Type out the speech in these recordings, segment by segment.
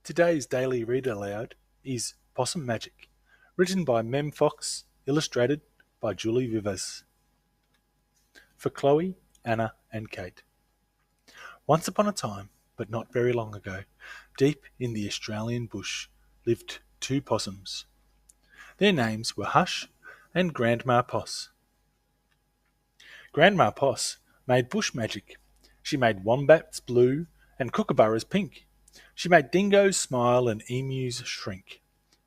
Today's daily read aloud is Possum Magic, written by Mem Fox, illustrated by Julie Vivas. For Chloe, Anna, and Kate. Once upon a time, but not very long ago, deep in the Australian bush lived two possums. Their names were Hush and Grandma Poss. Grandma Poss made bush magic. She made wombats blue and kookaburras pink. She made dingoes smile and emus shrink.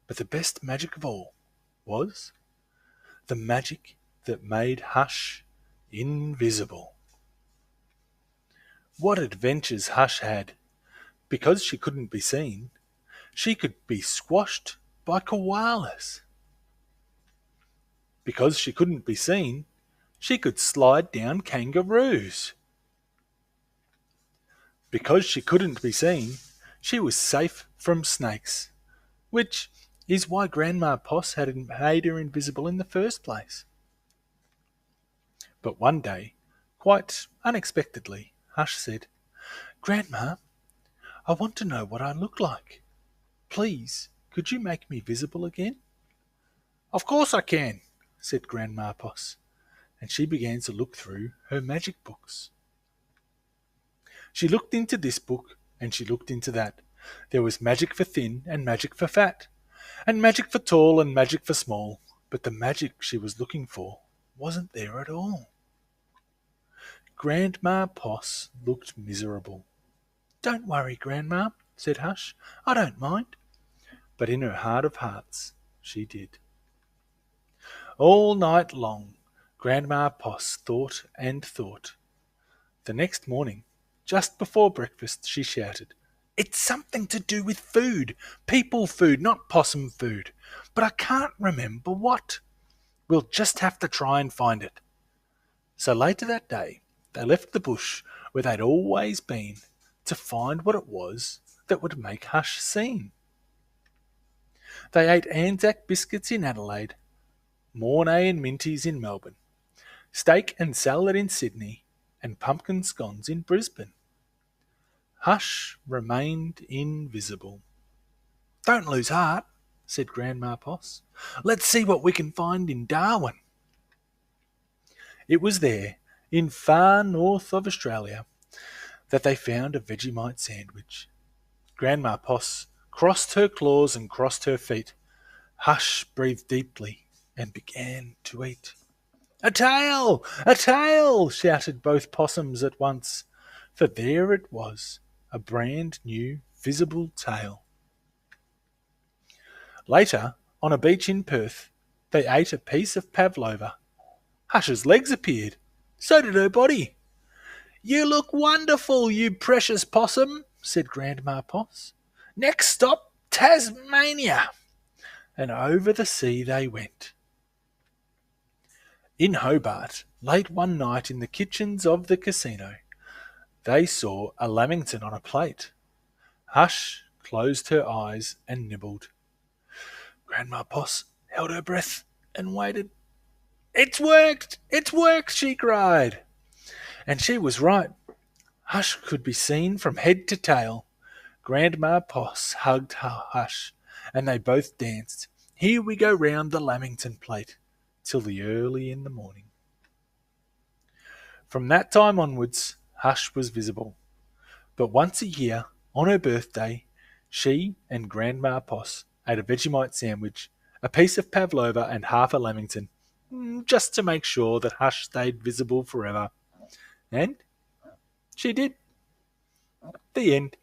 But the best magic of all was the magic that made Hush invisible. What adventures Hush had! Because she couldn't be seen, she could be squashed by koalas. Because she couldn't be seen, she could slide down kangaroos. Because she couldn't be seen, she was safe from snakes, which is why Grandma Poss had made her invisible in the first place. But one day, quite unexpectedly, Hush said, "Grandma, I want to know what I look like. Please, could you make me visible again?" "Of course I can," said Grandma Poss, and she began to look through her magic books. She looked into this book, and she looked into that. There was magic for thin and magic for fat, and magic for tall and magic for small, but the magic she was looking for wasn't there at all. Grandma Poss looked miserable. "Don't worry, Grandma," said Hush. "I don't mind." But in her heart of hearts, she did. All night long, Grandma Poss thought and thought. The next morning, just before breakfast, she shouted, "It's something to do with food. People food, not possum food. But I can't remember what. We'll just have to try and find it." So later that day, they left the bush where they'd always been to find what it was that would make Hush seen. They ate Anzac biscuits in Adelaide, Mornay and Minties in Melbourne, steak and salad in Sydney, and pumpkin scones in Brisbane. Hush remained invisible. "Don't lose heart," said Grandma Poss. "Let's see what we can find in Darwin." It was there, in far north of Australia, that they found a Vegemite sandwich. Grandma Poss crossed her claws and crossed her feet. Hush breathed deeply and began to eat. "A tail! A tail!" shouted both possums at once, for there it was, a brand new visible tail. Later, on a beach in Perth, they ate a piece of pavlova. Hush's legs appeared. So did her body. "You look wonderful, you precious possum," said Grandma Poss. "Next stop, Tasmania." And over the sea they went. In Hobart, late one night in the kitchens of the casino, they saw a lamington on a plate. Hush closed her eyes and nibbled. Grandma Poss held her breath and waited. "It's worked! It's worked!" she cried. And she was right. Hush could be seen from head to tail. Grandma Poss hugged Hush, and they both danced. "Here we go round the lamington plate," till the early in the morning. From that time onwards, Hush was visible. But once a year, on her birthday, she and Grandma Poss ate a Vegemite sandwich, a piece of pavlova and half a lamington, just to make sure that Hush stayed visible forever. And she did. The end.